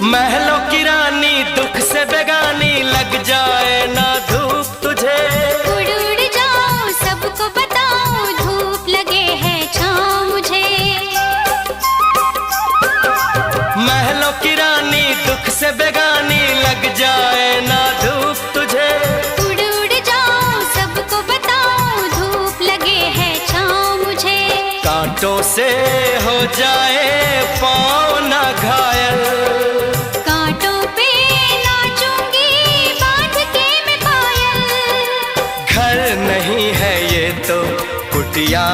महलों की रानी दुख से बेगानी, लग जाए ना धूप तुझे। उड़ उड़ जाऊं सबको बताऊं, धूप लगे है छाँव मुझे। महलों की रानी दुख से बेगानी, लग जाए ना धूप तुझे। उड़ उड़ जाऊं सबको बताऊं, धूप लगे है छाँव मुझे। कांटों से हो जाए पाँव ना घायल, कांटों पे नाचूंगी बांध के मैं पायल। घर नहीं है ये तो कुटिया